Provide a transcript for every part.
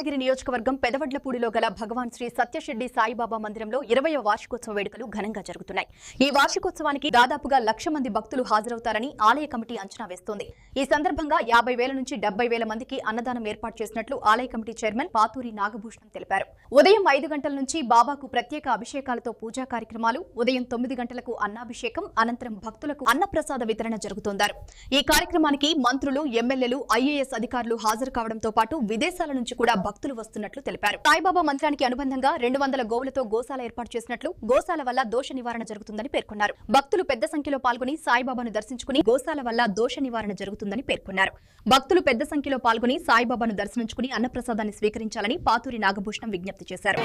మంగళగిరి నియోజకవర్గం పెదవడ్లపూడిలో గల భగవాన్ శ్రీ సత్యశిర్డి సాయిబాబా మందిరంలో 20వ వార్షికోత్సవ వేడుకలు ఘనంగా జరుగుతున్నాయి. ఈ వార్షికోత్సవానికి దాదాపుగా 1,00,000 మంది భక్తులు హాజరవుతారని ఆలయ కమిటీ అంచనా వేస్తోంది. ఈ సందర్భంగా 50,000 నుంచి 70,000 మందికి అన్నదానం ఏర్పాటు చేసినట్లు ఆలయ కమిటీ చైర్మన్ పాతూరి నాగభూషణం తెలిపారు. ఉదయం 5 గంటల నుంచి బాబాకు ప్రత్యేక అభిషేకాలతో పూజా కార్యక్రమాలు, ఉదయం 9 గంటలకు అన్నాభిషేకం, అనంతరం భక్తులకు అన్నప్రసాద వితరణ జరుగుతోందన్నారు. ఈ కార్యక్రమానికి మంత్రులు, ఎమ్మెల్యేలు, ఐఏఎస్ అధికారులు హాజరు కావడంతో పాటు విదేశాల నుంచి కూడా భక్తులు వస్తున్నట్లు తెలిపారు. సాయిబాబా మంత్రానికి అనుబంధంగా 200 గోవులతో గోశాల ఏర్పాటు చేసినట్లు, గోశాల వల్ల దోష నివారణ జరుగుతుందని పేర్కొన్నారు. భక్తులు పెద్ద సంఖ్యలో పాల్గొని సాయిబాబాను దర్శించుకుని గోశాల వల్ల దోష నివారణ జరుగుతుందని పేర్కొన్నారు. భక్తులు పెద్ద సంఖ్యలో పాల్గొని సాయిబాబాను దర్శించుకుని అన్నప్రసాదాన్ని స్వీకరించాలని పాతూరి నాగభూషణం విజ్ఞప్తి చేశారు.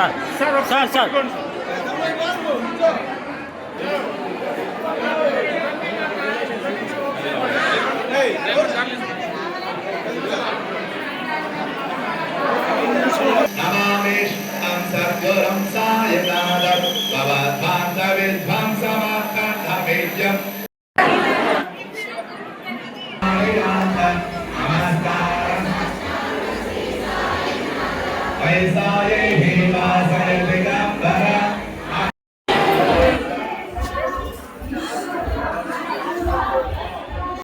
సార్ पैसा ये ही